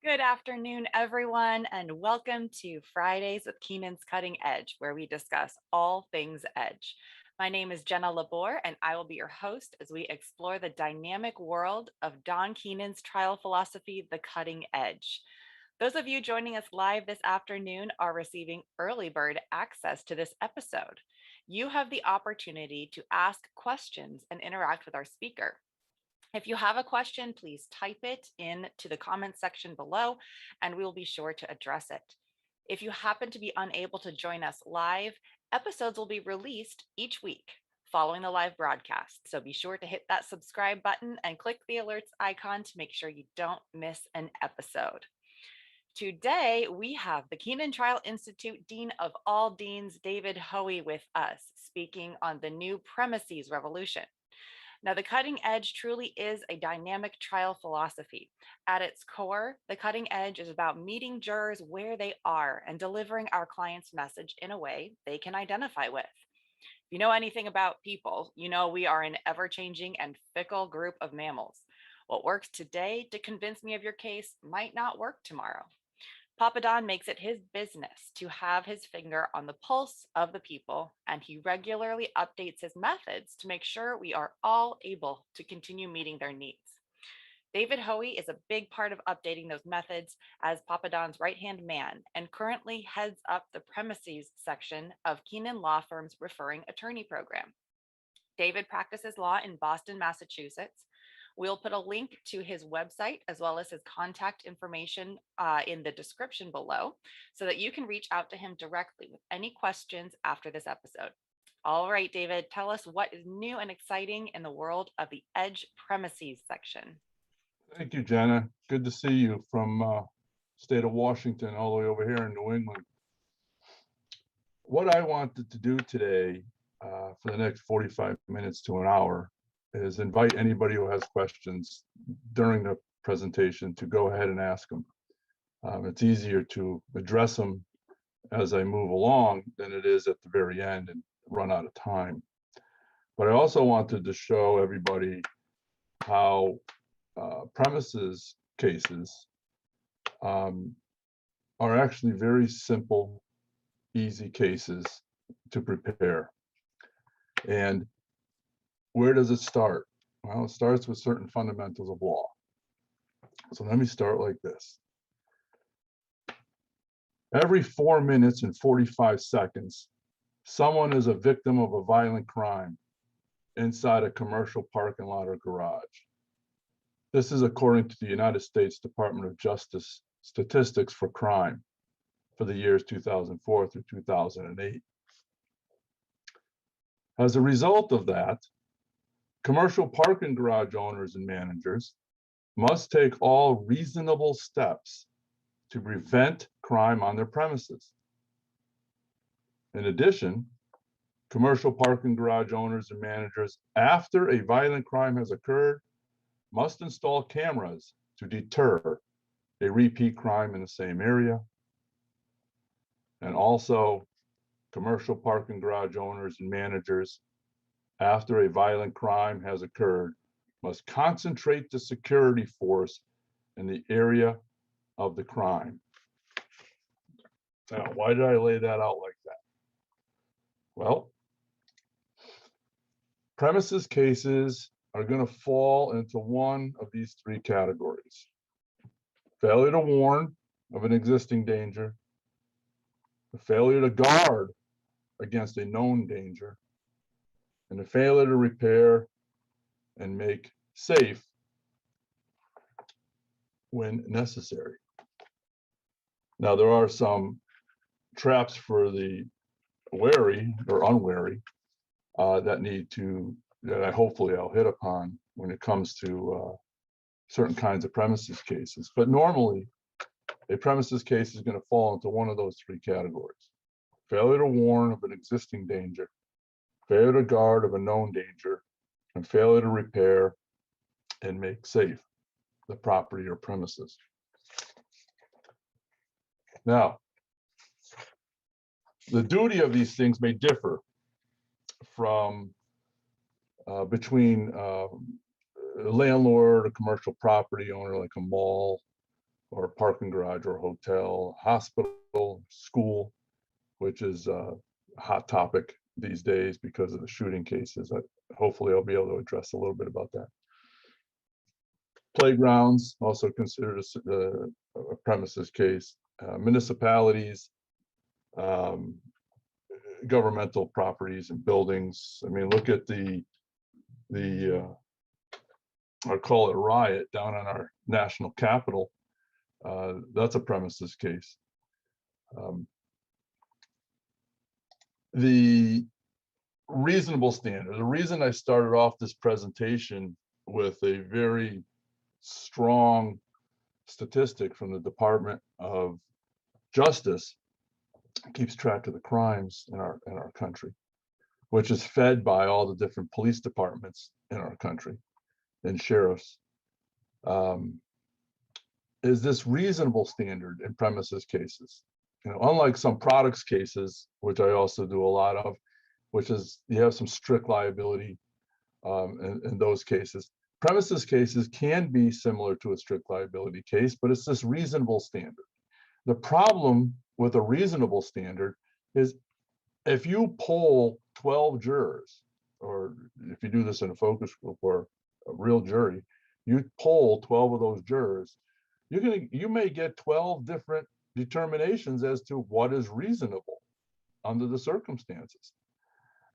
Good afternoon, everyone, and welcome to Fridays with Keenan's Cutting Edge, where we discuss all things edge. My name is Jenna Labor, and I will be your host as we explore the dynamic world of Don Keenan's trial philosophy, The Cutting Edge. Those of you joining us live this afternoon are receiving early bird access to this episode. You have the opportunity to ask questions and interact with our speaker. If you have a question, please type it into the comments section below, and we will be sure to address it. If you happen to be unable to join us live, episodes will be released each week following the live broadcast. So be sure to hit that subscribe button and click the alerts icon to make sure you don't miss an episode. Today, we have the Keenan Trial Institute Dean of all Deans, David Hoey, with us, speaking on the new premises revolution. Now, the cutting edge truly is a dynamic trial philosophy. At its core, the cutting edge is about meeting jurors where they are and delivering our client's message in a way they can identify with. If you know anything about people, you know we are an ever changing and fickle group of mammals. What works today to convince me of your case might not work tomorrow. Papa Don makes it his business to have his finger on the pulse of the people, and he regularly updates his methods to make sure we are all able to continue meeting their needs. David Hoey is a big part of updating those methods as Papa Don's right-hand man and currently heads up the premises section of Keenan Law Firm's referring attorney program. David practices law in Boston, Massachusetts. We'll put a link to his website as well as his contact information in the description below so that you can reach out to him directly with any questions after this episode. All right, David, tell us what is new and exciting in the world of the Edge Premises section. Thank you, Jenna. Good to see you from state of Washington all the way over here in New England. What I wanted to do today for the next 45 minutes to an hour is invite anybody who has questions during the presentation to go ahead and ask them. It's easier to address them as I move along than it is at the very end and run out of time. But I also wanted to show everybody how premises cases are actually very simple, easy cases to prepare. And where does it start? Well, it starts with certain fundamentals of law. So let me start like this. Every 4 minutes and 45 seconds, someone is a victim of a violent crime inside a commercial parking lot or garage. This is according to the United States Department of Justice statistics for crime for the years 2004 through 2008. As a result of that, commercial parking garage owners and managers must take all reasonable steps to prevent crime on their premises. In addition, commercial parking garage owners and managers, after a violent crime has occurred, must install cameras to deter a repeat crime in the same area. And also, commercial parking garage owners and managers, after a violent crime has occurred, must concentrate the security force in the area of the crime. Now, why did I lay that out like that? Well, premises cases are going to fall into one of these three categories: failure to warn of an existing danger, the failure to guard against a known danger, and the failure to repair and make safe when necessary. Now, there are some traps for the wary or unwary that hopefully I'll hit upon when it comes to certain kinds of premises cases. But normally, a premises case is going to fall into one of those three categories: failure to warn of an existing danger, failure to guard of a known danger, and failure to repair and make safe the property or premises. Now, the duty of these things may differ from between a landlord, a commercial property owner like a mall or parking garage or hotel, hospital, school, which is a hot topic these days because of the shooting cases. Hopefully I'll be able to address a little bit about that. Playgrounds, also considered a premises case. Municipalities, governmental properties and buildings. I mean, look at the I'll call it riot down on our national capital. That's a premises case. The reasonable standard. The reason I started off this presentation with a very strong statistic from the Department of Justice keeps track of the crimes in our country, which is fed by all the different police departments in our country and sheriffs, is this reasonable standard in premises cases. You know, unlike some products cases, which I also do a lot of, which is you have some strict liability in those cases. Premises cases can be similar to a strict liability case, but it's this reasonable standard. The problem with a reasonable standard is if you poll 12 jurors, or if you do this in a focus group or a real jury, you poll 12 of those jurors, you may get 12 different determinations as to what is reasonable under the circumstances.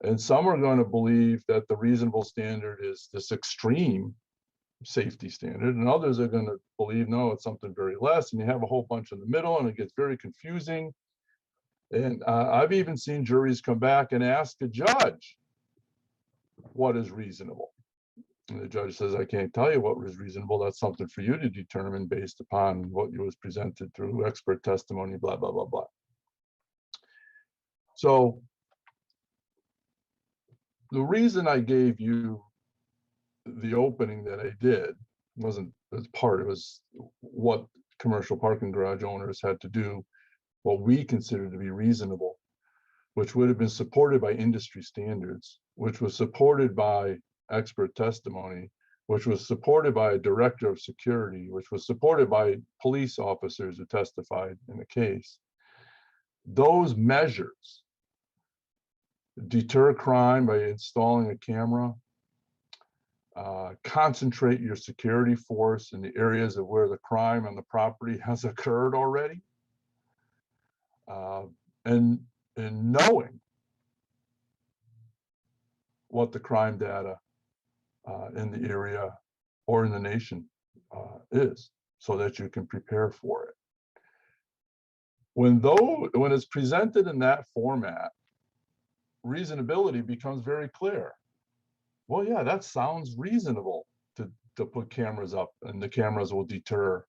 And some are going to believe that the reasonable standard is this extreme safety standard, and others are going to believe, no, it's something very less, and you have a whole bunch in the middle, and it gets very confusing. And I've even seen juries come back and ask a judge, what is reasonable? And the judge says, I can't tell you what was reasonable. That's something for you to determine based upon what was presented through expert testimony, blah, blah, blah, blah. So the reason I gave you the opening that I did wasn't as part, it was what commercial parking garage owners had to do, what we consider to be reasonable, which would have been supported by industry standards, which was supported by expert testimony, which was supported by a director of security, which was supported by police officers who testified in the case. Those measures deter crime by installing a camera, concentrate your security force in the areas of where the crime on the property has occurred already, and knowing what the crime data in the area or in the nation is, so that you can prepare for it. When it's presented in that format, reasonability becomes very clear. Well, yeah, that sounds reasonable to put cameras up, and the cameras will deter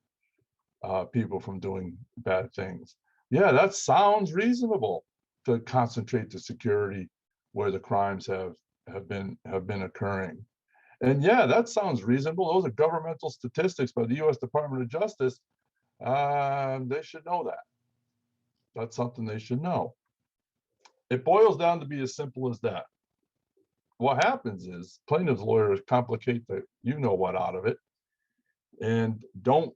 people from doing bad things. Yeah, that sounds reasonable to concentrate the security where the crimes have been occurring. And yeah, that sounds reasonable. Those are governmental statistics by the U.S. Department of Justice. They should know that. That's something they should know. It boils down to be as simple as that. What happens is plaintiff's lawyers complicate the you-know-what out of it and don't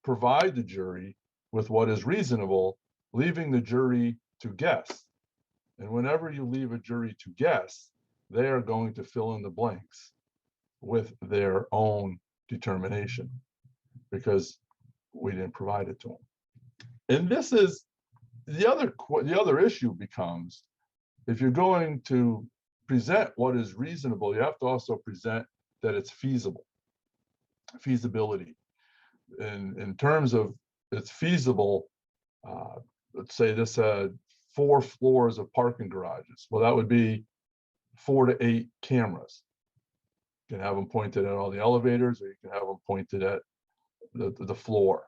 provide the jury with what is reasonable, leaving the jury to guess. And whenever you leave a jury to guess, they are going to fill in the blanks with their own determination because we didn't provide it to them. And this is the other issue becomes, if you're going to present what is reasonable, you have to also present that it's feasible. Feasibility. In terms of it's feasible, let's say this had 4 floors of parking garages. Well, that would be 4 to 8 cameras. You can have them pointed at all the elevators, or you can have them pointed at the floor.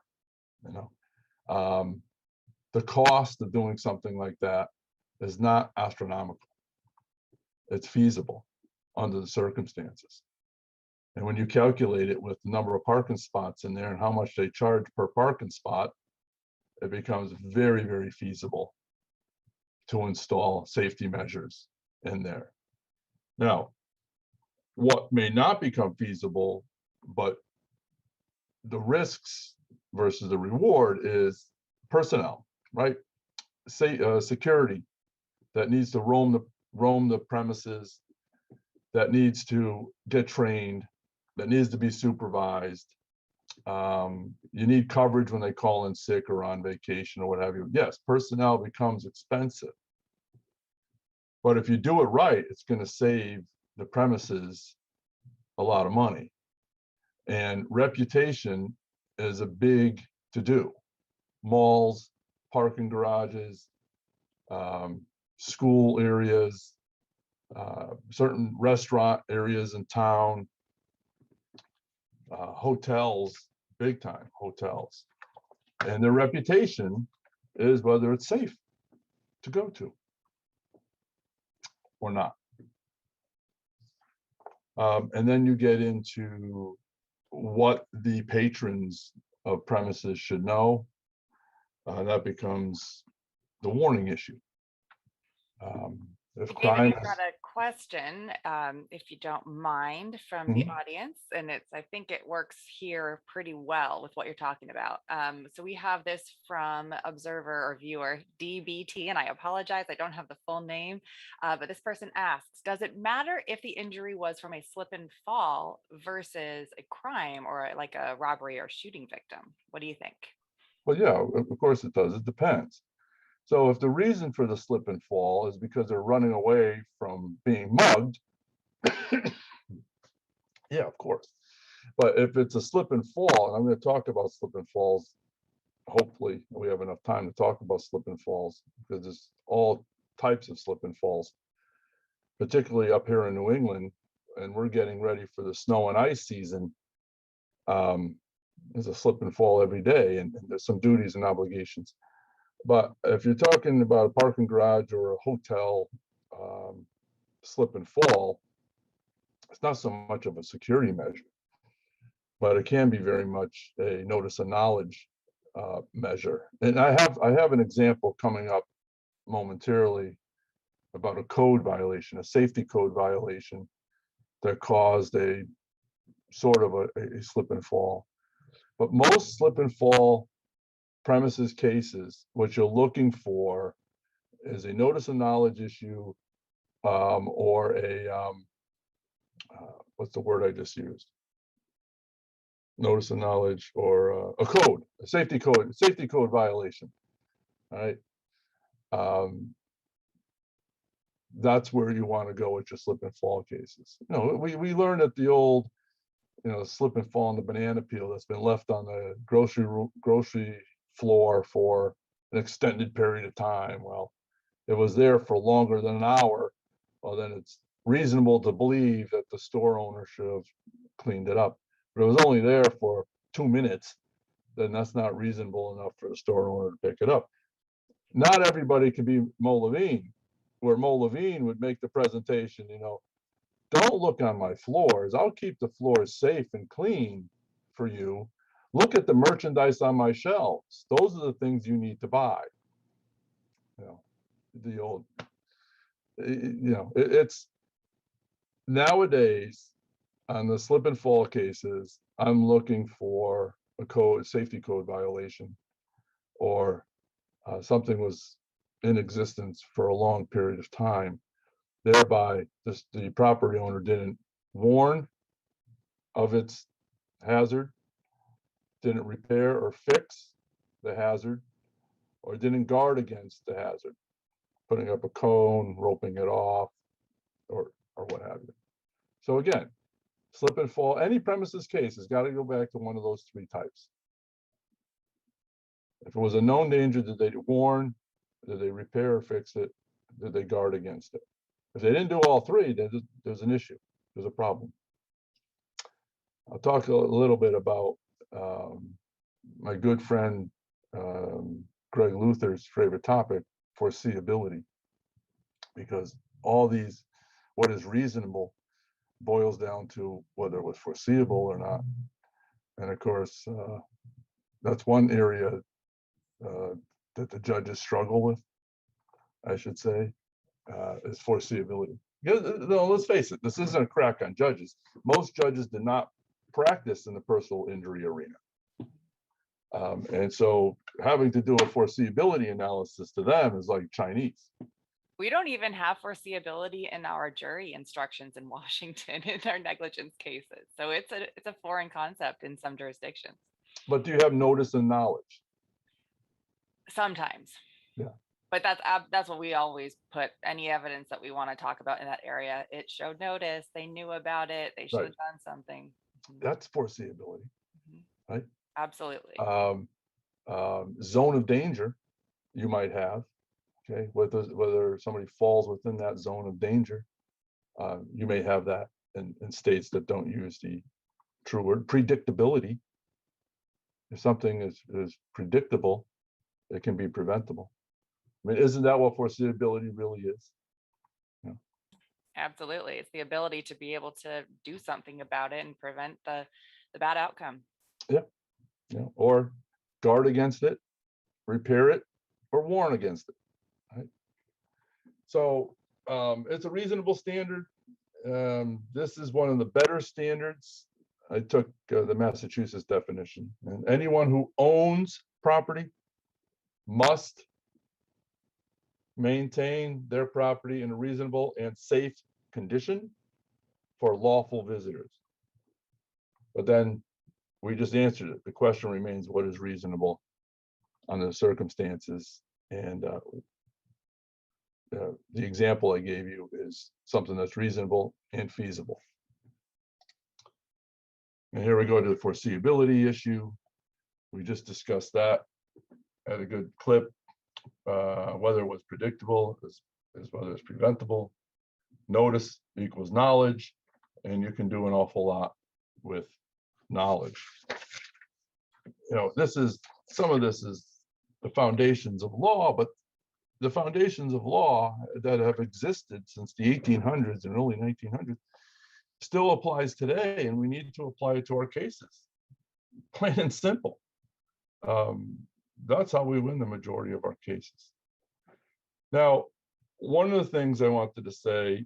You know, the cost of doing something like that is not astronomical. It's feasible under the circumstances. And when you calculate it with the number of parking spots in there and how much they charge per parking spot, it becomes very, very feasible to install safety measures in there. Now, what may not become feasible, but the risks versus the reward is personnel, right? Say security that needs to roam the premises, that needs to get trained, that needs to be supervised. You need coverage when they call in sick or on vacation or what have you. Yes, personnel becomes expensive. But if you do it right, it's going to save the premises a lot of money. And reputation is a big to do. Malls, parking garages, school areas, certain restaurant areas in town, hotels, big time hotels. And their reputation is whether it's safe to go to or not. And then you get into what the patrons of premises should know. That becomes the warning issue. If David, crime we've got a question, if you don't mind, from the audience, and I think it works here pretty well with what you're talking about. So we have this from observer or viewer DBT, and I apologize, I don't have the full name, but this person asks, does it matter if the injury was from a slip and fall versus a crime or like a robbery or shooting victim? What do you think? Well, yeah, of course it does. It depends. So if the reason for the slip and fall is because they're running away from being mugged, yeah, of course. But if it's a slip and fall, and I'm going to talk about slip and falls, hopefully we have enough time to talk about slip and falls, because there's all types of slip and falls, particularly up here in New England, and we're getting ready for the snow and ice season. There's a slip and fall every day, and there's some duties and obligations. But if you're talking about a parking garage or a hotel slip and fall, it's not so much of a security measure, but it can be very much a notice of knowledge measure. And I have an example coming up momentarily about a code violation, a safety code violation that caused a sort of a slip and fall. But most slip and fall premises cases, what you're looking for is a notice of knowledge issue, or a what's the word I just used? Notice of knowledge, or a code, a safety code violation. All right. That's where you want to go with your slip and fall cases. You know, we learned at the old, slip and fall in the banana peel that's been left on the grocery floor for an extended period of time. Well, it was there for longer than an hour. Well, then it's reasonable to believe that the store owner should have cleaned it up. But it was only there for 2 minutes. Then that's not reasonable enough for the store owner to pick it up. Not everybody can be Mo Levine, where Mo Levine would make the presentation, don't look on my floors. I'll keep the floors safe and clean for you. Look at the merchandise on my shelves. Those are the things you need to buy. The old, it's nowadays on the slip and fall cases, I'm looking for a safety code violation, or something was in existence for a long period of time. Thereby, the property owner didn't warn of its hazard, didn't repair or fix the hazard, or didn't guard against the hazard, putting up a cone, roping it off, or what have you. So again, slip and fall, any premises case has got to go back to one of those three types. If it was a known danger, did they warn? Did they repair or fix it? Did they guard against it? If they didn't do all three, there's an issue. There's a problem. I'll talk a little bit about my good friend Greg Luther's favorite topic, foreseeability, because all these, what is reasonable, boils down to whether it was foreseeable or not. And of course, that's one area that the judges struggle with, I should say, is foreseeability. No, let's face it, this isn't a crack on judges. Most judges did not practice in the personal injury arena. And so having to do a foreseeability analysis to them is like Chinese. We don't even have foreseeability in our jury instructions in Washington in our negligence cases. So it's a foreign concept in some jurisdictions. But do you have notice and knowledge? Sometimes. Yeah. But that's what we always put, any evidence that we want to talk about in that area. It showed notice, they knew about it, they should have done something. That's foreseeability, right? Absolutely. Zone of danger you might have, okay, whether somebody falls within that zone of danger. You may have that in states that don't use the true word. Predictability. If something is predictable, it can be preventable. I mean, isn't that what foreseeability really is? Yeah. Absolutely. It's the ability to be able to do something about it and prevent the bad outcome. Yeah. Yeah. Or guard against it, repair it, or warn against it. Right? So it's a reasonable standard. This is one of the better standards. I took the Massachusetts definition, and anyone who owns property must maintain their property in a reasonable and safe condition for lawful visitors. But then we just answered it. The question remains, what is reasonable under the circumstances? And the example I gave you is something that's reasonable and feasible. And here we go to the foreseeability issue. We just discussed that at a good clip. Whether it was predictable is whether it's preventable. Notice equals knowledge, and you can do an awful lot with knowledge. You know, some of this is the foundations of law, but the foundations of law that have existed since the 1800s and early 1900s still applies today, and we need to apply it to our cases. Plain and simple. That's how we win the majority of our cases. Now, one of the things I wanted to say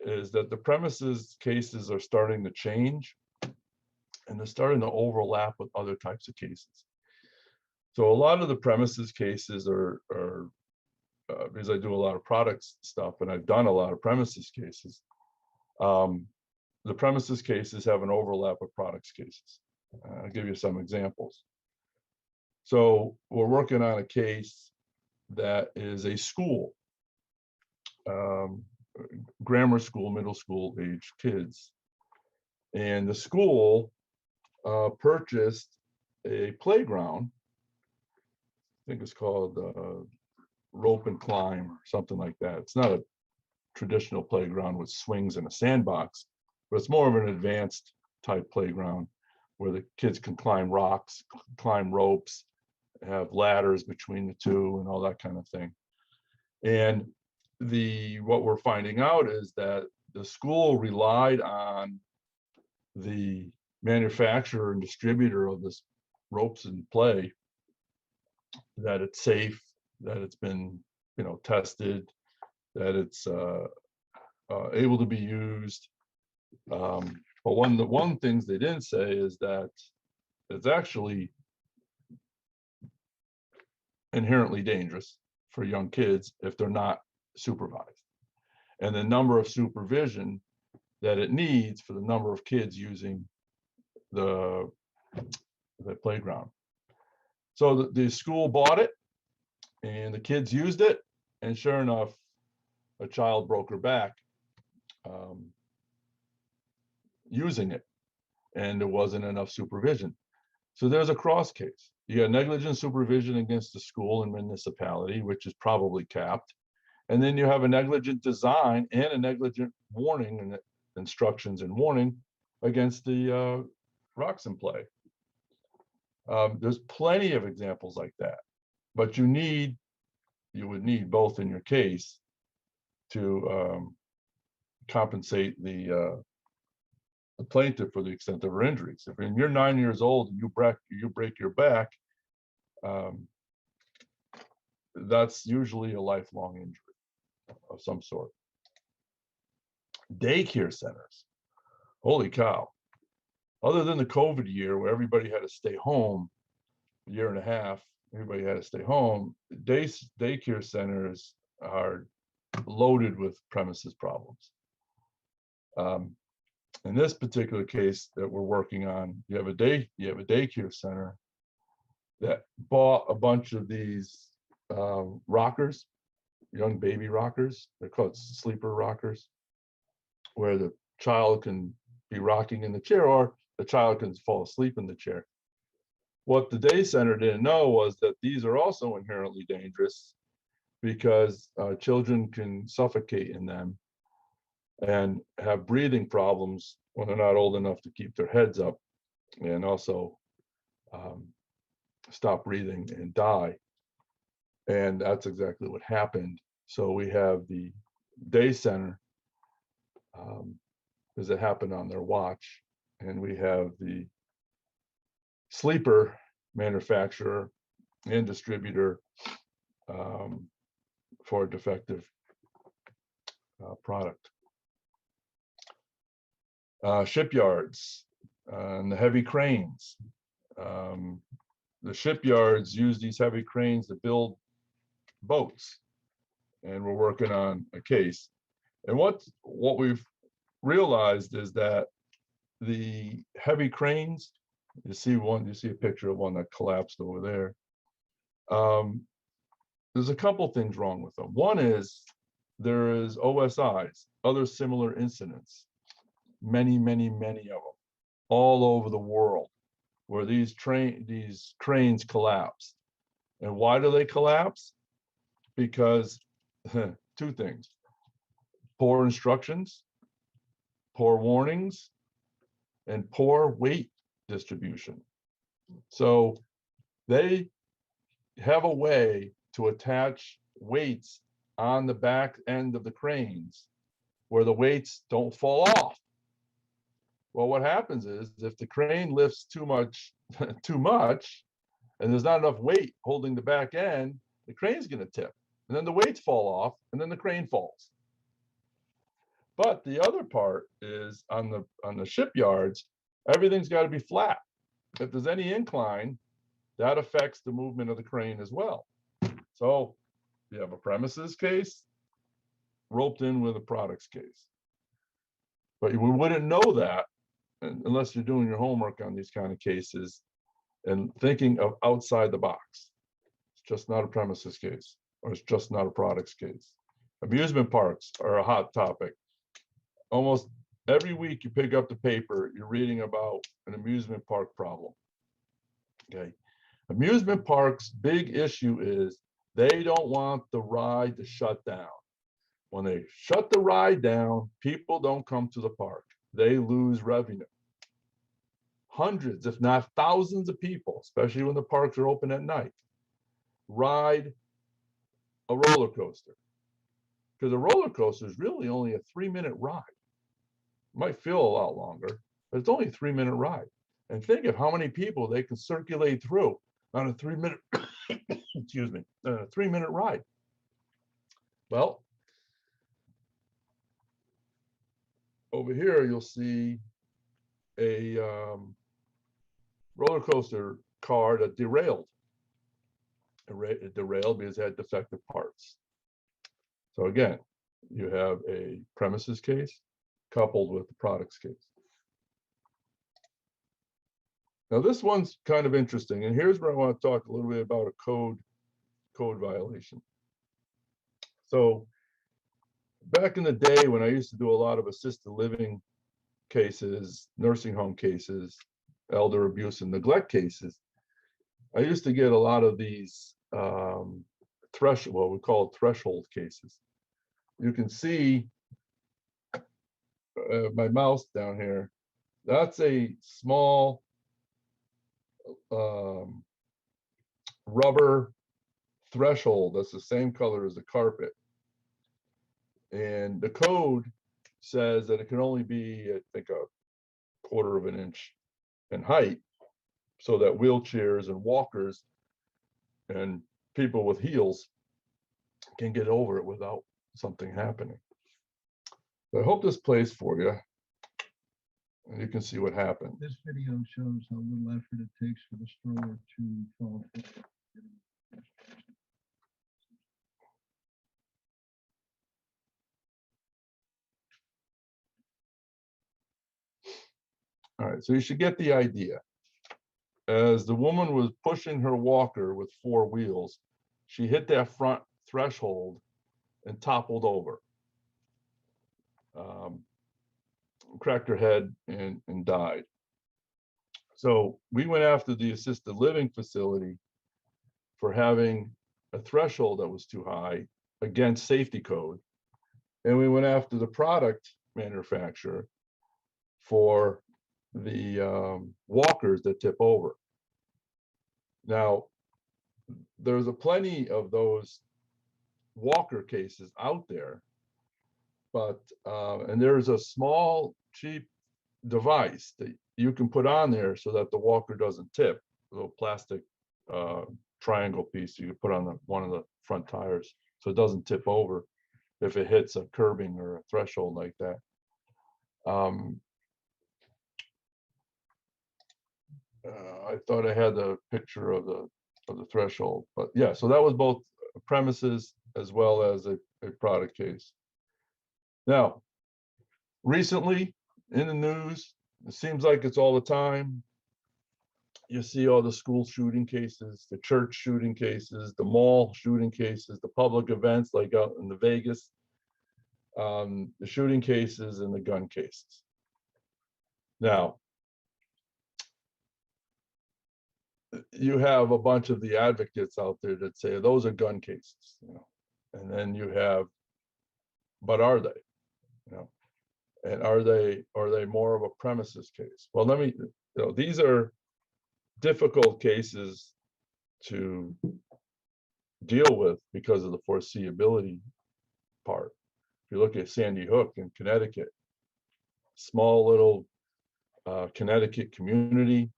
is that the premises cases are starting to change, and they're starting to overlap with other types of cases. So a lot of the premises cases are because I do a lot of products stuff, and I've done a lot of premises cases. The premises cases have an overlap with products cases. I'll give you some examples. So we're working on a case that is a school, grammar school, middle school age kids. And the school purchased a playground. I think it's called rope and climb or something like that. It's not a traditional playground with swings and a sandbox, but it's more of an advanced type playground where the kids can climb rocks, climb ropes, have ladders between the two and all that kind of thing. And what we're finding out is that the school relied on the manufacturer and distributor of this ropes and play, that it's safe, that it's been, tested, that it's able to be used. But one things they didn't say is that it's actually inherently dangerous for young kids if they're not supervised, and the number of supervision that it needs for the number of kids using the playground. So the school bought it, and the kids used it, and sure enough, a child broke her back using it, and there wasn't enough supervision. So there's a cross case. You got negligent supervision against the school and municipality, which is probably capped. And then you have a negligent design and a negligent warning and instructions and warning against the rocks and play. There's plenty of examples like that, but you would need both in your case to compensate the plaintiff for the extent of her injuries. If you're 9 years old and you break your back, that's usually a lifelong injury of some sort. Daycare centers, holy cow. Other than the COVID year where everybody had to stay home, year and a half, everybody had to stay home. Daycare centers are loaded with premises problems. In this particular case that we're working on, you have a daycare center that bought a bunch of these rockers, young baby rockers. They're called sleeper rockers, where the child can be rocking in the chair or the child can fall asleep in the chair. What the day center didn't know was that these are also inherently dangerous because children can suffocate in them and have breathing problems when they're not old enough to keep their heads up, and also stop breathing and die. And that's exactly what happened. So we have the day center, because it happened on their watch, and we have the sleeper manufacturer and distributor for a defective product. Shipyards and the heavy cranes. The shipyards use these heavy cranes to build boats, and we're working on a case. And what we've realized is that the heavy cranes, you see a picture of one that collapsed over there. There's a couple things wrong with them. One is there is OSIs, other similar incidents, many of them, all over the world, where these cranes collapse. And why do they collapse? Because two things: poor instructions, poor warnings, and poor weight distribution. So they have a way to attach weights on the back end of the cranes where the weights don't fall off. Well, what happens is if the crane lifts too much, and there's not enough weight holding the back end, the crane's going to tip, and then the weights fall off, and then the crane falls. But the other part is on the shipyards, everything's got to be flat. If there's any incline, that affects the movement of the crane as well. So you have a premises case roped in with a products case. But we wouldn't know that unless you're doing your homework on these kind of cases and thinking of outside the box. It's just not a premises case, or it's just not a products case. Amusement parks are a hot topic. Almost every week you pick up the paper, you're reading about an amusement park problem. Okay. Amusement parks' big issue is they don't want the ride to shut down. When they shut the ride down, people don't come to the park. They lose revenue. Hundreds, if not thousands of people, especially when the parks are open at night, ride a roller coaster. Because a roller coaster is really only a 3-minute ride. It might feel a lot longer, but it's only a 3-minute ride. And think of how many people they can circulate through on a 3-minute, excuse me, a 3-minute ride. Well, over here you'll see a roller coaster car that derailed. It derailed because it had defective parts. So again, you have a premises case coupled with the products case. Now this one's kind of interesting, and here's where I want to talk a little bit about a code violation. So back in the day when I used to do a lot of assisted living cases, nursing home cases, elder abuse and neglect cases, I used to get a lot of these what we call threshold cases. You can see my mouse down here. That's a small rubber threshold that's the same color as the carpet. And the code says that it can only be, I think, a 1/4 of an inch in height, so that wheelchairs and walkers and people with heels can get over it without something happening. So I hope this plays for you. And you can see what happened. This video shows how little effort it takes for the stroller to fall forward. All right, so you should get the idea. As the woman was pushing her walker with 4 wheels, she hit that front threshold and toppled over. Cracked her head and died. So we went after the assisted living facility for having a threshold that was too high against safety code. And we went after the product manufacturer for the walkers that tip over. Now, there's a plenty of those walker cases out there, but and there's a small, cheap device that you can put on there so that the walker doesn't tip. A little plastic triangle piece you can put on one of the front tires so it doesn't tip over if it hits a curbing or a threshold like that. I thought I had the picture of the threshold, but yeah, so that was both premises as well as a product case. Now, recently in the news, it seems like it's all the time. You see all the school shooting cases, the church shooting cases, the mall shooting cases, the public events like out in the Vegas, the shooting cases and the gun cases. Now, you have a bunch of the advocates out there that say those are gun cases, you know, and then you have, but are they, you know, and are they more of a premises case? Well, let me, you know, these are difficult cases to deal with because of the foreseeability part. If you look at Sandy Hook in Connecticut, small little Connecticut community,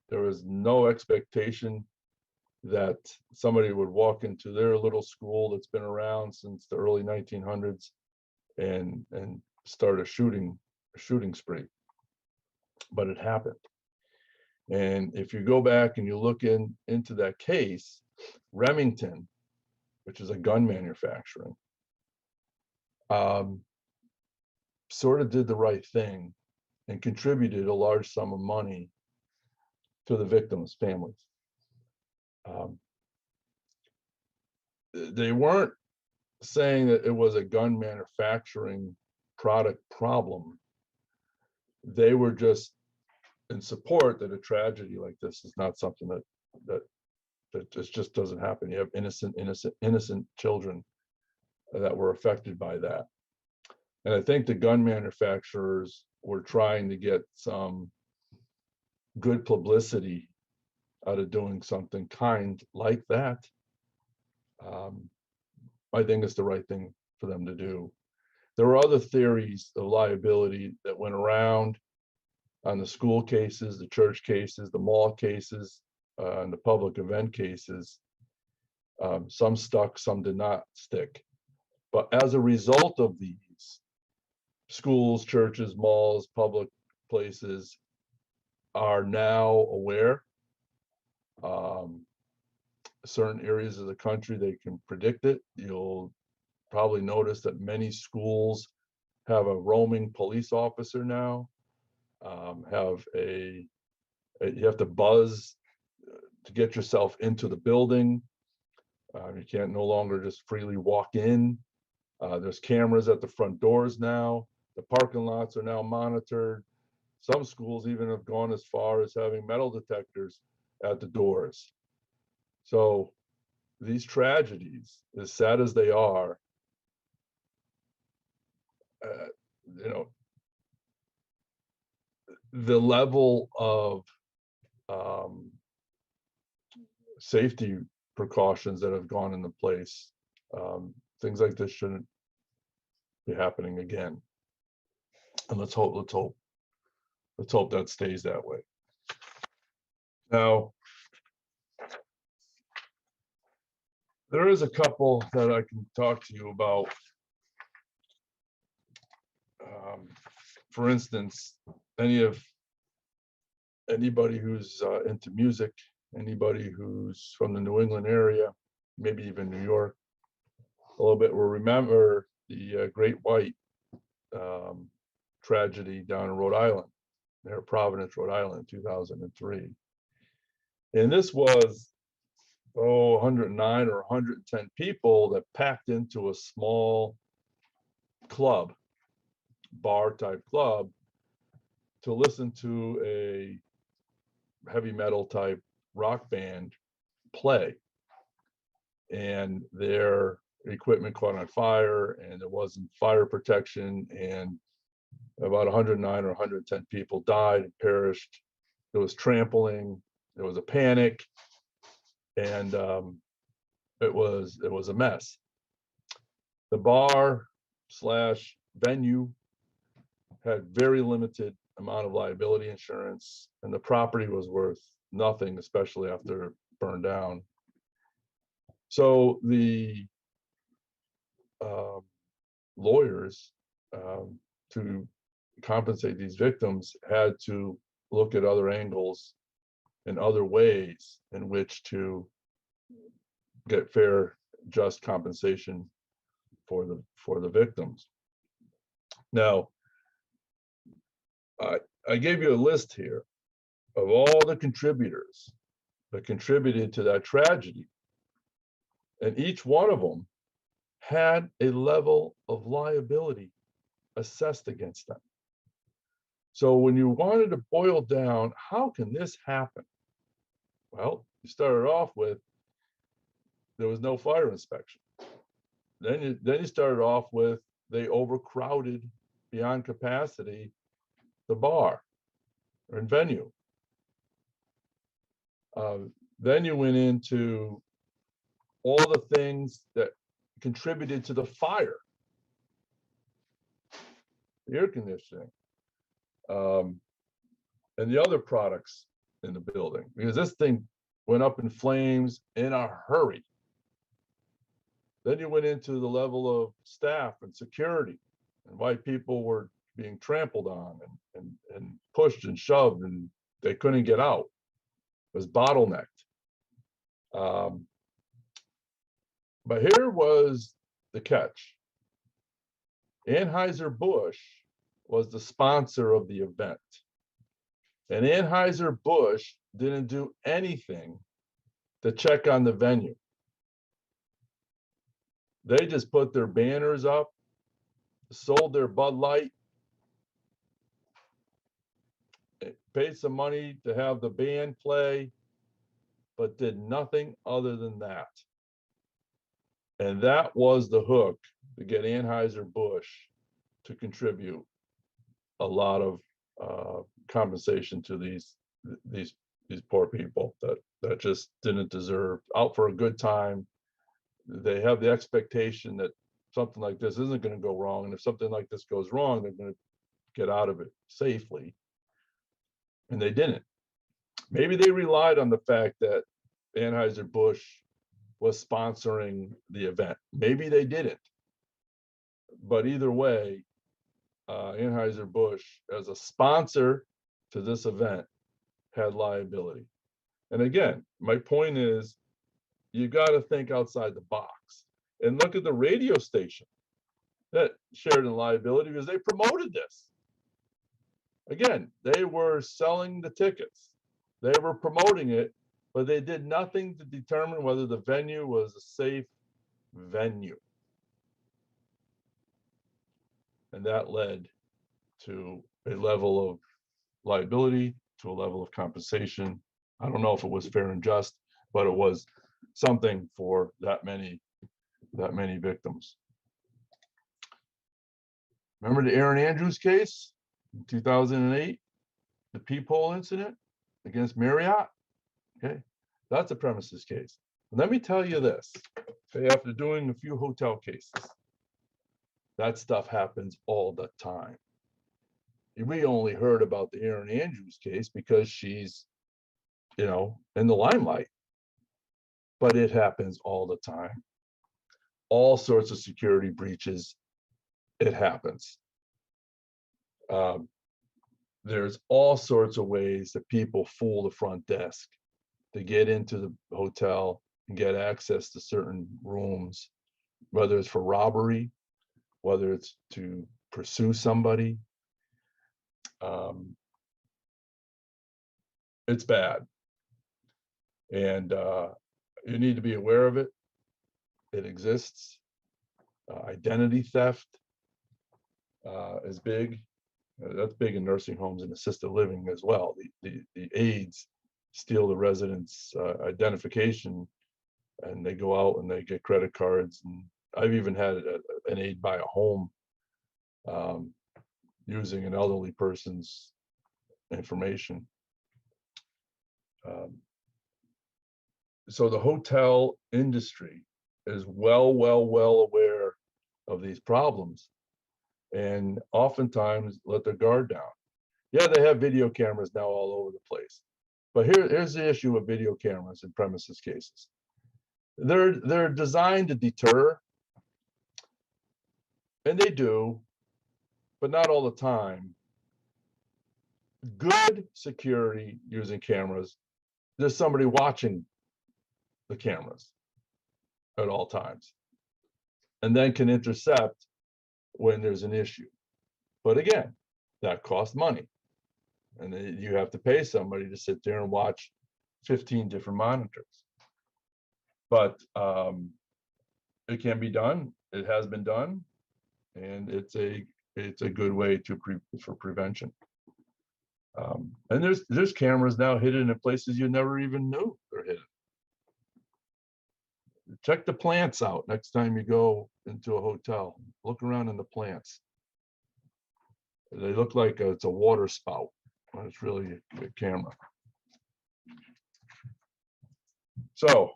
there was no expectation that somebody would walk into their little school that's been around since the early 1900s and start a shooting spree, but it happened. And if you go back and you look into that case, Remington, which is a gun manufacturer, sort of did the right thing and contributed a large sum of money to the victims' families. They weren't saying that it was a gun manufacturing product problem. They were just in support that a tragedy like this is not something that just doesn't happen. You have innocent children that were affected by that. And I think the gun manufacturers were trying to get some good publicity out of doing something kind like that. I think it's the right thing for them to do. There were other theories of liability that went around on the school cases, the church cases, the mall cases, and the public event cases. Some stuck, some did not stick. But as a result of these, schools, churches, malls, public places are now aware. Certain areas of the country, they can predict it. You'll probably notice that many schools have a roaming police officer now. You have to buzz to get yourself into the building. You can't no longer just freely walk in. There's cameras at the front doors now. The parking lots are now monitored. Some schools even have gone as far as having metal detectors at the doors. So these tragedies, as sad as they are, you know, the level of safety precautions that have gone into place, things like this shouldn't be happening again. And let's hope that stays that way. Now, there is a couple that I can talk to you about. For instance, anybody who's into music, anybody who's from the New England area, maybe even New York, a little bit will remember the Great White tragedy down in Rhode Island, near Providence, Rhode Island, in 2003. And this was 109 or 110 people that packed into a small club, bar type club, to listen to a heavy metal type rock band play. And their equipment caught on fire, and there wasn't fire protection, and about 109 or 110 people died and perished. There was trampling, there was a panic, and it was a mess. The bar slash venue had very limited amount of liability insurance, and the property was worth nothing, especially after it burned down. So the lawyers, to compensate these victims, had to look at other angles and other ways in which to get fair, just compensation for the victims. Now, I gave you a list here of all the contributors that contributed to that tragedy, and each one of them had a level of liability assessed against them. So when you wanted to boil down, how can this happen? Well, you started off with, there was no fire inspection. Then you started off with, they overcrowded beyond capacity the bar or venue. Then you went into all the things that contributed to the fire, the air conditioning, and the other products in the building, because this thing went up in flames in a hurry. Then you went into the level of staff and security, and why people were being trampled on and pushed and shoved, and they couldn't get out. It was bottlenecked. But here was the catch. Anheuser-Busch was the sponsor of the event. And Anheuser-Busch didn't do anything to check on the venue. They just put their banners up, sold their Bud Light, paid some money to have the band play, but did nothing other than that. And that was the hook to get Anheuser-Busch to contribute a lot of compensation to these poor people that just didn't deserve, out for a good time. They have the expectation that something like this isn't going to go wrong, and if something like this goes wrong, they're going to get out of it safely, and they didn't. Maybe they relied on the fact that Anheuser-Busch was sponsoring the event. Maybe they didn't. But either way, Anheuser-Busch, as a sponsor to this event, had liability. And again, my point is, you got to think outside the box and look at the radio station that shared in liability, because they promoted this. Again, they were selling the tickets, they were promoting it, but they did nothing to determine whether the venue was a safe venue. And that led to a level of liability, to a level of compensation. I don't know if it was fair and just, but it was something for that many victims. Remember the Aaron Andrews case in 2008, the peephole incident against Marriott? Okay, that's a premises case. Let me tell you this, okay, after doing a few hotel cases, that stuff happens all the time. We only heard about the Aaron Andrews case because she's, in the limelight, but it happens all the time. All sorts of security breaches, it happens. there's all sorts of ways that people fool the front desk to get into the hotel and get access to certain rooms, whether it's for robbery, whether it's to pursue somebody. It's bad. And you need to be aware of it. It exists. Identity theft is big. That's big in nursing homes and assisted living as well. The aides steal the residents' identification, and they go out and they get credit cards. And I've even had an aide buy a home using an elderly person's information. So the hotel industry is well aware of these problems, and oftentimes let their guard down. Yeah, they have video cameras now all over the place, but here's the issue with video cameras in premises cases. They're designed to deter, and they do, but not all the time. Good security using cameras, there's somebody watching the cameras at all times, and then can intercept when there's an issue. But again, that costs money, and then you have to pay somebody to sit there and watch 15 different monitors. But it can be done. It has been done, and it's a good way for prevention. And there's cameras now hidden in places you never even knew they're hidden. Check the plants out next time you go into a hotel. Look around in the plants. They look like it's a water spout when it's really a camera. So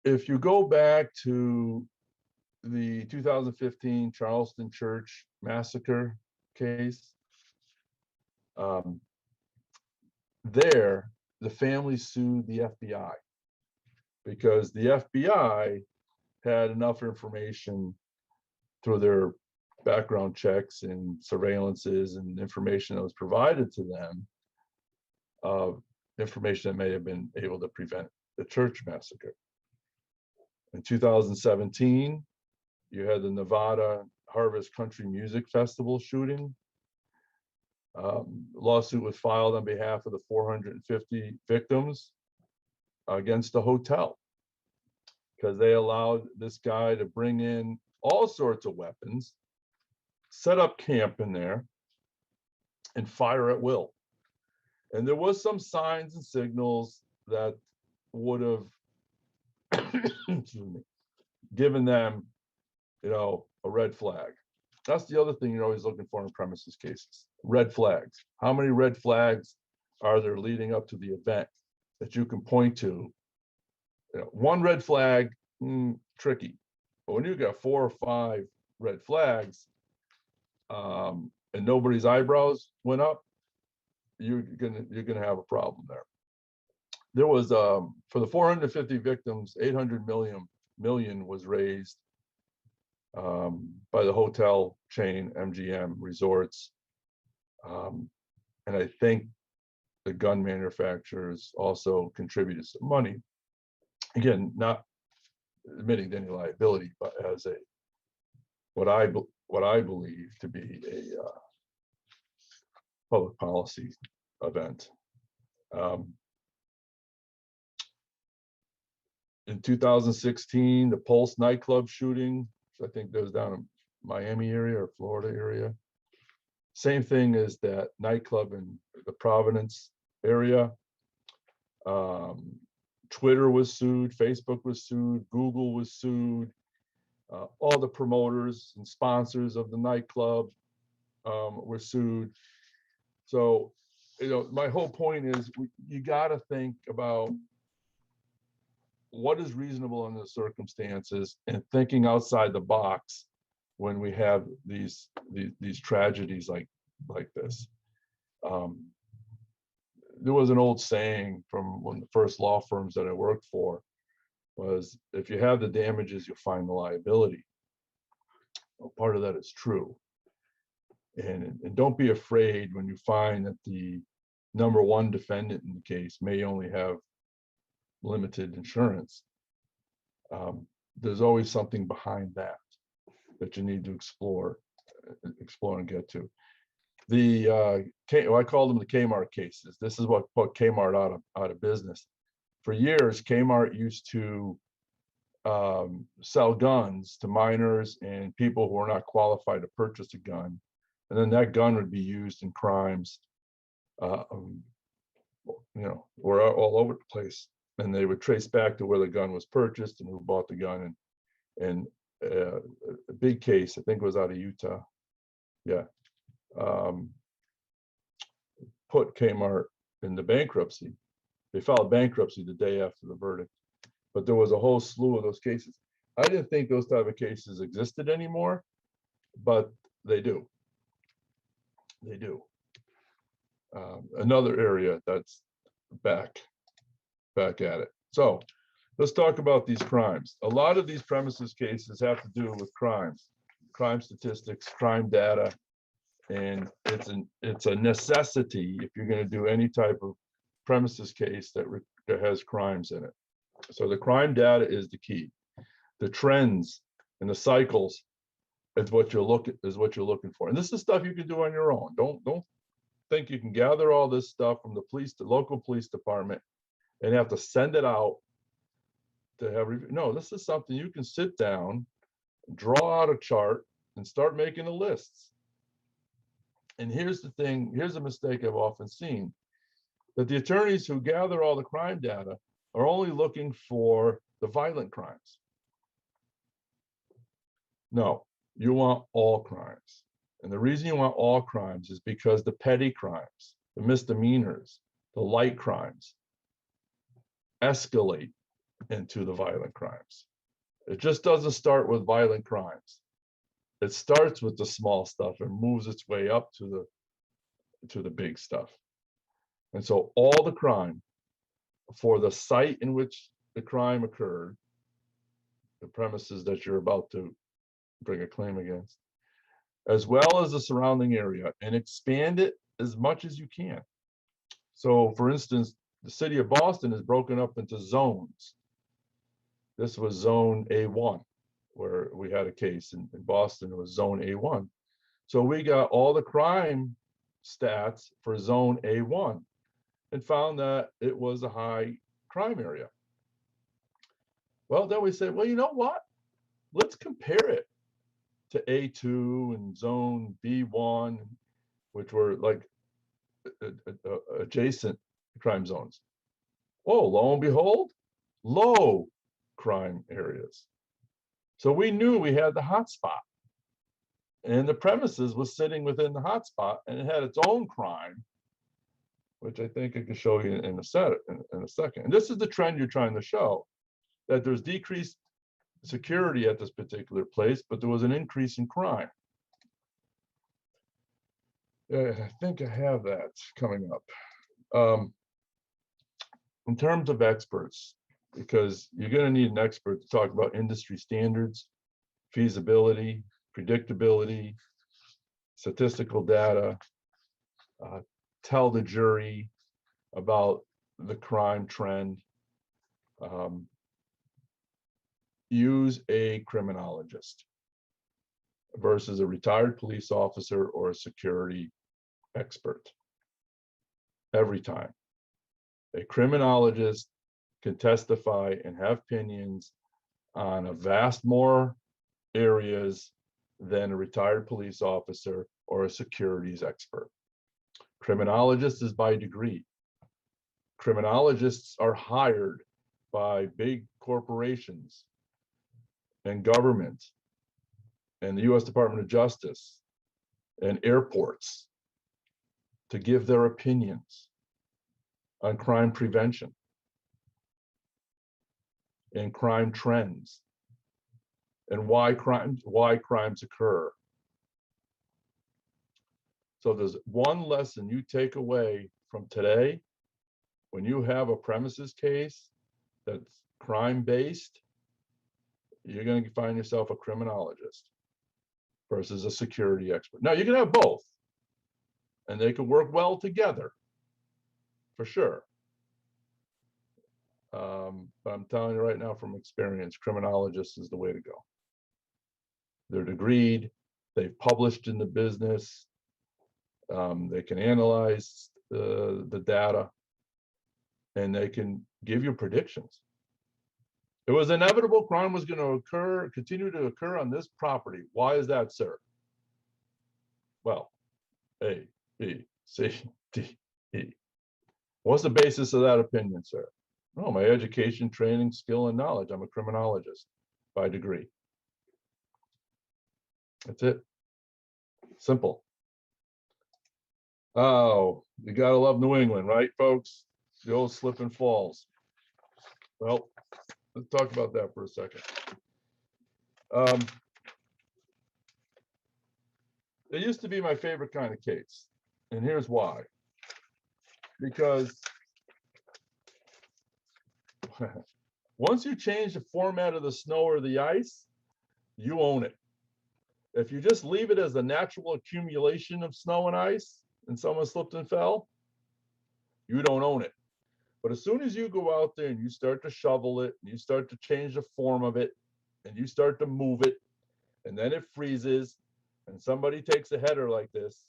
if you go back to the 2015 Charleston Church massacre case, there the family sued the FBI because the FBI had enough information through their background checks and surveillances and information that was provided to them of information that may have been able to prevent the church massacre. In 2017, you had the Nevada Harvest Country Music Festival shooting. Lawsuit was filed on behalf of the 450 victims against the hotel because they allowed this guy to bring in all sorts of weapons, set up camp in there, and fire at will. And there was some signs and signals that would have given them, a red flag. That's the other thing you're always looking for in premises cases. Red flags. How many red flags are there leading up to the event that you can point to? One red flag, tricky. But when you got 4 or 5 red flags, and nobody's eyebrows went up, you're gonna have a problem there. There was for the 450 victims, 800 million was raised by the hotel chain MGM Resorts, and I think the gun manufacturers also contributed some money. Again, not admitting to any liability, but as what I believe to be a public policy event. In 2016, the Pulse nightclub shooting, which I think goes down in Miami area or Florida area. Same thing as that nightclub in the Providence area. Twitter was sued, Facebook was sued, Google was sued. All the promoters and sponsors of the nightclub were sued. So, my whole point is you got to think about what is reasonable under the circumstances and thinking outside the box when we have these tragedies like this. There was an old saying from one of the first law firms that I worked for was, if you have the damages, you'll find the liability. part of that is true. And don't be afraid when you find that the number one defendant in the case may only have limited insurance. There's always something behind that you need to explore and get to. The I call them the Kmart cases. This is what put Kmart out of business. For years, Kmart used to sell guns to minors and people who are not qualified to purchase a gun, and then that gun would be used in crimes, were all over the place, and they would trace back to where the gun was purchased and who bought the gun. And a big case, I think it was out of Utah, put Kmart into bankruptcy. They filed bankruptcy the day after the verdict, but there was a whole slew of those cases. I didn't think those type of cases existed anymore, but they do. They do. Another area that's back at it. So let's talk about these crimes. A lot of these premises cases have to do with crimes, crime statistics, crime data, and it's a necessity if you're going to do any type of premises case that has crimes in it. So the crime data is the key. The trends and the cycles is what you're looking for. And this is stuff you can do on your own. Don't think you can gather all this stuff from the local police department and have to send it out to have review. No, this is something you can sit down, draw out a chart, and start making the lists. And here's the thing, here's a mistake I've often seen, that the attorneys who gather all the crime data are only looking for the violent crimes. No, you want all crimes. And the reason you want all crimes is because the petty crimes, the misdemeanors, the light crimes escalate into the violent crimes. It just doesn't start with violent crimes. It starts with the small stuff and moves its way up to the big stuff. And so all the crime for the site in which the crime occurred, the premises that you're about to bring a claim against, as well as the surrounding area, and expand it as much as you can. So for instance, the city of Boston is broken up into zones. This was zone A1, where we had a case in Boston. It was zone A1. So we got all the crime stats for zone A1 and found that it was a high crime area. Well, then we said, well, you know what? Let's compare it to A2 and zone B1, which were like adjacent crime zones. Oh, lo and behold, low crime areas. So we knew we had the hot spot, and the premises was sitting within the hot spot, and it had its own crime, which I think I can show you in a second. And this is the trend you're trying to show, that there's decreased security at this particular place, but there was an increase in crime. I think I have that coming up. In terms of experts, because you're going to need an expert to talk about industry standards, feasibility, predictability, statistical data, tell the jury about the crime trend. Use a criminologist versus a retired police officer or a security expert. Every time. A criminologist can testify and have opinions on a vast more areas than a retired police officer or a securities expert. Criminologist is by degree. Criminologists are hired by big corporations and government and the US Department of Justice and airports to give their opinions on crime prevention and crime trends and why crimes occur. So there's one lesson you take away from today. When you have a premises case that's crime-based, you're going to find yourself a criminologist. versus a security expert. Now, you can have both, and they can work well together, for sure. But I'm telling you right now from experience, criminologist is the way to go. They're degreed, they've published in the business, they can analyze the data, and they can give you predictions. It was inevitable crime was going to occur, continue to occur on this property. Why is that, sir? Well, A, B, C, D, E. What's the basis of that opinion, sir? Oh, my education, training, skill, and knowledge. I'm a criminologist by degree. That's it. Simple. Oh, you gotta love New England, right, folks? The old slip and falls. Well, let's talk about that for a second. It used to be my favorite kind of case, and here's why. Because once you change the format of the snow or the ice, you own it. If you just leave it as a natural accumulation of snow and ice and someone slipped and fell, you don't own it. But as soon as you go out there and you start to shovel it, and you start to change the form of it, and you start to move it, and then it freezes, and somebody takes a header like this,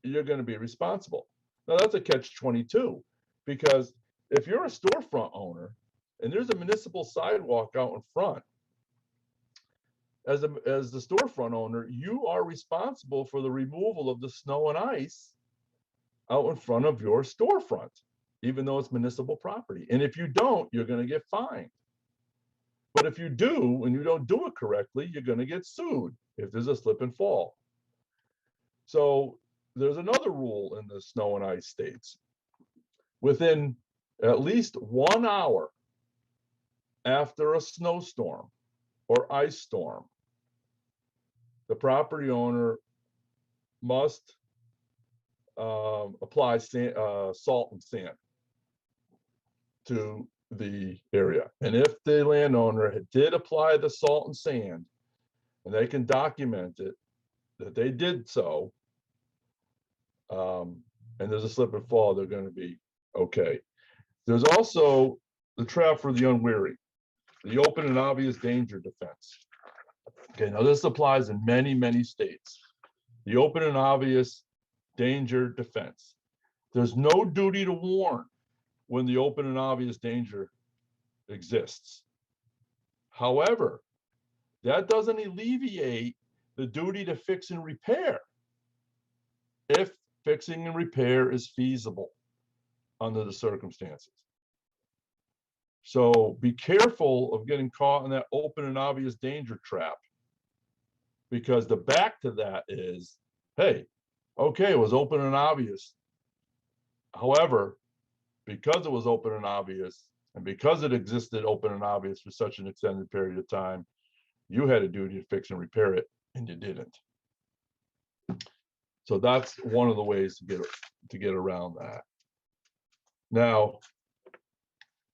you're going to be responsible. Now, that's a catch-22, because if you're a storefront owner and there's a municipal sidewalk out in front, as the storefront owner, you are responsible for the removal of the snow and ice out in front of your storefront, even though it's municipal property. And if you don't, you're going to get fined. But if you do, and you don't do it correctly, you're going to get sued if there's a slip and fall. So there's another rule in the snow and ice states. Within at least 1 hour after a snowstorm or ice storm, the property owner must apply salt and sand to the area. And if the landowner did apply the salt and sand, and they can document it, that they did so, and there's a slip and fall, they're going to be okay. There's also the trap for the unwary, the open and obvious danger defense. Okay, now this applies in many, many states. The open and obvious danger defense. There's no duty to warn when the open and obvious danger exists. However, that doesn't alleviate the duty to fix and repair if fixing and repair is feasible under the circumstances. So be careful of getting caught in that open and obvious danger trap, because the back to that is, hey, okay, it was open and obvious. However, because it was open and obvious, and because it existed open and obvious for such an extended period of time, you had a duty to fix and repair it, and you didn't. So that's one of the ways to get around that. Now,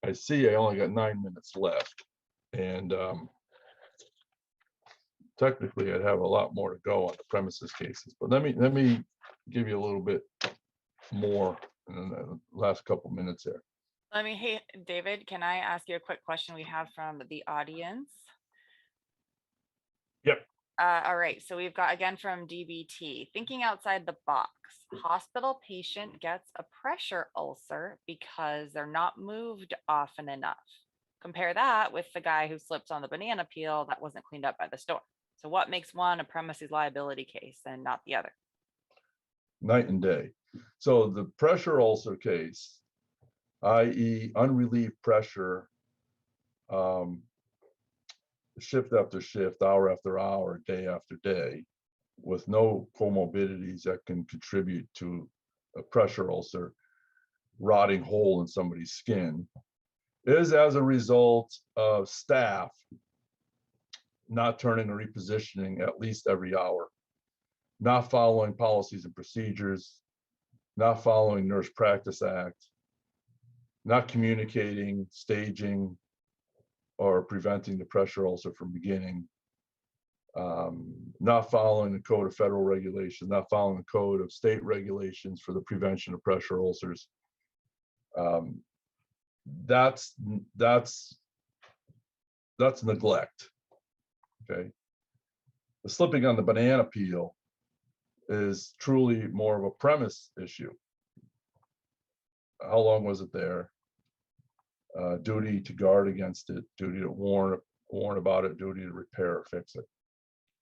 I see I only got 9 minutes left, and technically I'd have a lot more to go on the premises cases, but let me give you a little bit more in the last couple minutes here. Hey, David, can I ask you a quick question we have from the audience? Yep. All right, so we've got again from DBT, thinking outside the box. Hospital patient gets a pressure ulcer because they're not moved often enough. Compare that with the guy who slips on the banana peel that wasn't cleaned up by the store. So what makes one a premises liability case and not the other? Night and day. So the pressure ulcer case, i.e. unrelieved pressure, shift after shift, hour after hour, day after day, with no comorbidities that can contribute to a pressure ulcer rotting hole in somebody's skin, is as a result of staff not turning or repositioning at least every hour, not following policies and procedures, not following Nurse Practice Act, not communicating, staging, or preventing the pressure ulcer from beginning, not following the code of federal regulations, not following the code of state regulations for the prevention of pressure ulcers. That's neglect. Okay. The slipping on the banana peel is truly more of a premise issue. How long was it there? Duty to guard against it, duty to warn about it, duty to repair or fix it.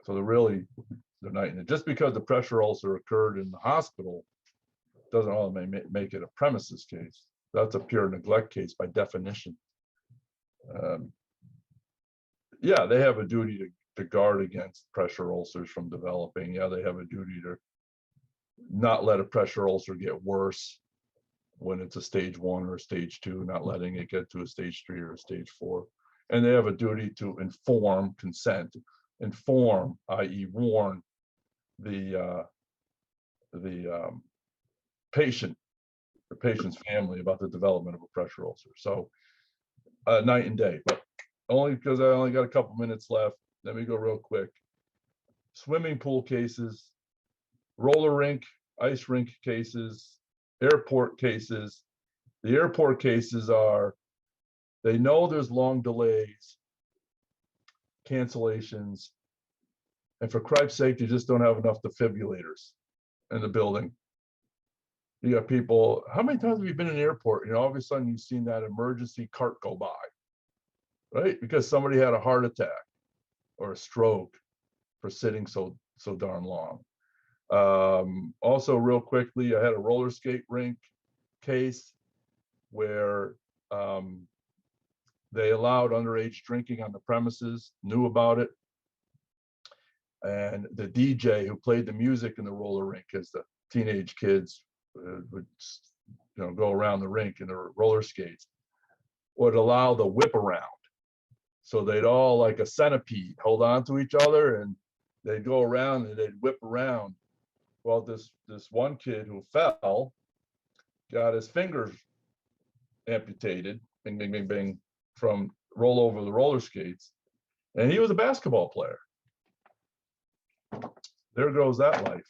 So they're not in it. Just because the pressure ulcer occurred in the hospital doesn't automatically make it a premises case. That's a pure neglect case by definition. Yeah, they have a duty to guard against pressure ulcers from developing. Yeah, they have a duty to not let a pressure ulcer get worse when it's a stage 1 or a stage 2, not letting it get to a stage 3 or a stage 4. And they have a duty to inform consent, i.e. warn the patient's family about the development of a pressure ulcer. So night and day, but only because I only got a couple minutes left. Let me go real quick. Swimming pool cases, roller rink, ice rink cases, airport cases. The airport cases are, they know there's long delays, cancellations, and for Christ's sake, they just don't have enough defibrillators in the building. You got people, how many times have you been in an airport? You know, all of a sudden you've seen that emergency cart go by, right? Because somebody had a heart attack or a stroke for sitting so darn long. Also, real quickly, I had a roller skate rink case where they allowed underage drinking on the premises, knew about it. And the DJ who played the music in the roller rink, as the teenage kids would, you know, go around the rink in their roller skates, would allow the whip around. So they'd all, like a centipede, hold on to each other and they'd go around and they'd whip around. Well, this one kid who fell got his fingers amputated, bing, bing, bing, bing, from roll over the roller skates. And he was a basketball player. There goes that life.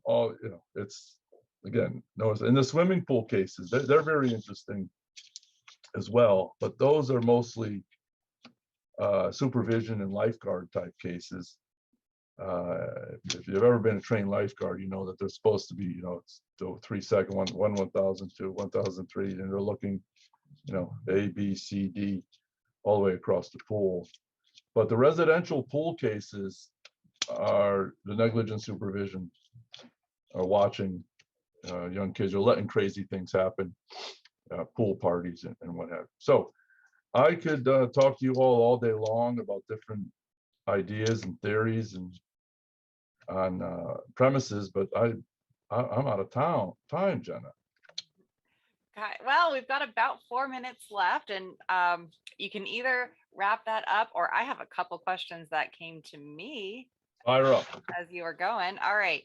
All, you know, it's, again, notice in the swimming pool cases, they're very interesting as well, but those are mostly supervision and lifeguard type cases. If you've ever been a trained lifeguard, you know that they're supposed to be, you know, it's 3 second, 1,002, 1,003, and they're looking, you know, A, B, C, D, all the way across the pool. But the residential pool cases are the negligent supervision, are watching young kids, are letting crazy things happen, pool parties and what have you. So I could talk to you all day long about different ideas and theories and on premises, but I'm out of time, Jenna. Okay, well, we've got about 4 minutes left, and you can either wrap that up, or I have a couple questions that came to me. Fire up. As you were going. All right.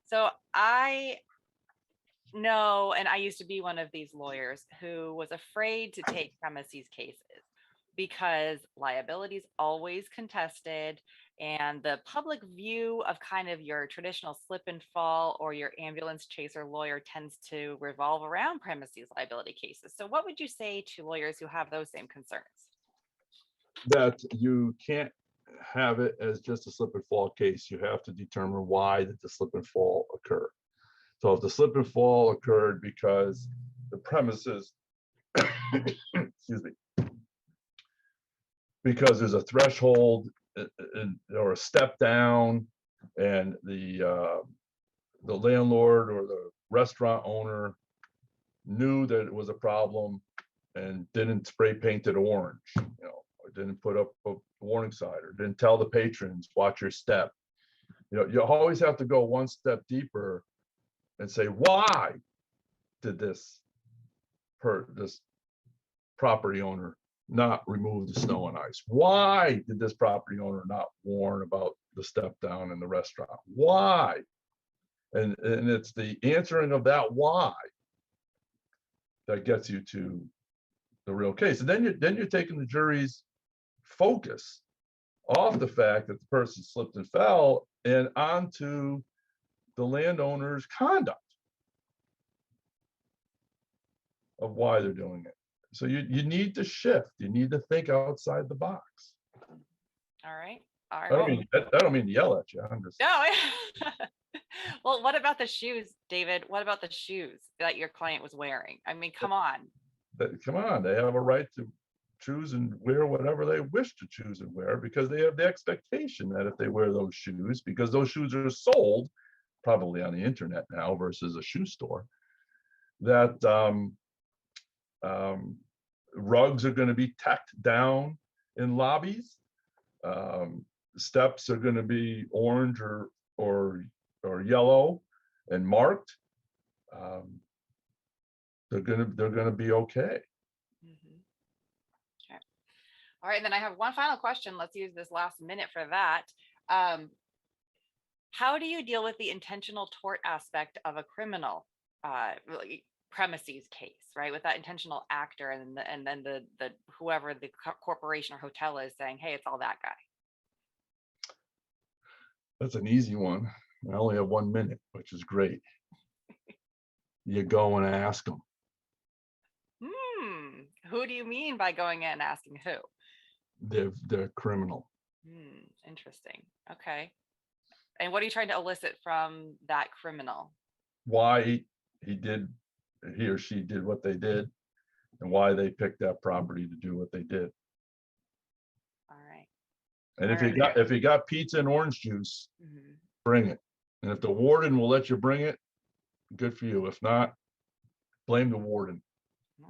So I know, and I used to be one of these lawyers who was afraid to take premises cases because liability is always contested, and the public view of kind of your traditional slip and fall or your ambulance chaser lawyer tends to revolve around premises liability cases. So what would you say to lawyers who have those same concerns? That you can't have it as just a slip and fall case. You have to determine why did the slip and fall occur. So if the slip and fall occurred because the premises, excuse me, because there's a threshold or a step down, and the landlord or the restaurant owner knew that it was a problem and didn't spray paint it orange, you know, or didn't put up a warning sign, or didn't tell the patrons, watch your step. You know, you always have to go one step deeper and say, why did this property owner not remove the snow and ice? Why did this property owner not warn about the step down in the restaurant? Why? And it's the answering of that why that gets you to the real case. And then you're taking the jury's focus off the fact that the person slipped and fell and onto the landowner's conduct of why they're doing it. So you need to shift. You need to think outside the box. All right. All right. I Well, don't mean to yell at you. I'm just no. Well, what about the shoes, David? What about the shoes that your client was wearing? I mean, come on. come on. They have a right to choose and wear whatever they wish to choose and wear because they have the expectation that if they wear those shoes, because those shoes are sold probably on the internet now versus a shoe store, that rugs are going to be tacked down in lobbies. Steps are going to be orange or yellow and marked. They're gonna be okay. Mhm. Okay. All right. Then I have one final question. Let's use this last minute for that. How do you deal with the intentional tort aspect of a criminal really premises case, right? With that intentional actor and then the whoever the corporation or hotel is saying, hey, it's all that guy. That's an easy one. I only have 1 minute, which is great. You go and ask them. Who do you mean by going in and asking who? They're criminal. Interesting. Okay. And what are you trying to elicit from that criminal? Why he or she did what they did, and why they picked that property to do what they did. All right. And All if you got pizza and orange juice, bring it. And if the warden will let you bring it, good for you. If not, blame the warden.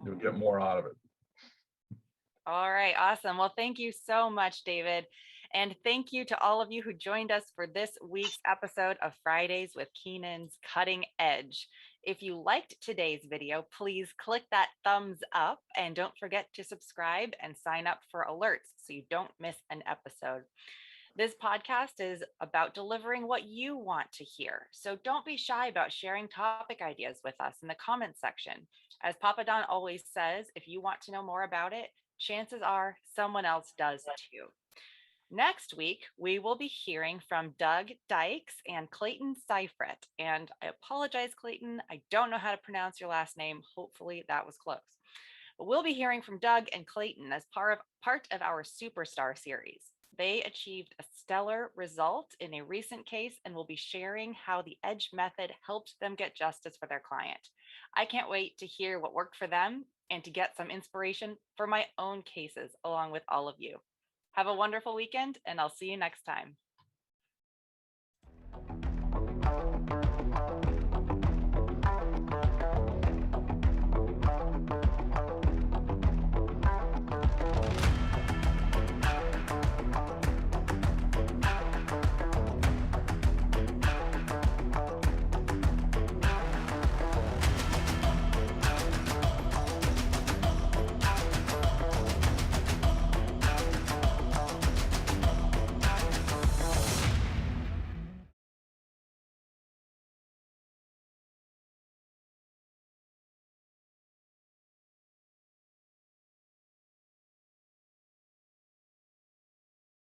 You'll get more out of it. All right, awesome. Well, thank you so much, David. And thank you to all of you who joined us for this week's episode of Fridays with Keenan's Cutting Edge. If you liked today's video, please click that thumbs up and don't forget to subscribe and sign up for alerts so you don't miss an episode. This podcast is about delivering what you want to hear. So don't be shy about sharing topic ideas with us in the comments section. As Papa Don always says, if you want to know more about it, chances are someone else does too. Next week, we will be hearing from Doug Dykes and Clayton Seifert. And I apologize, Clayton, I don't know how to pronounce your last name. Hopefully that was close. But we'll be hearing from Doug and Clayton as part of our Superstar series. They achieved a stellar result in a recent case and will be sharing how the EDGE method helped them get justice for their client. I can't wait to hear what worked for them and to get some inspiration for my own cases along with all of you. Have a wonderful weekend, and I'll see you next time.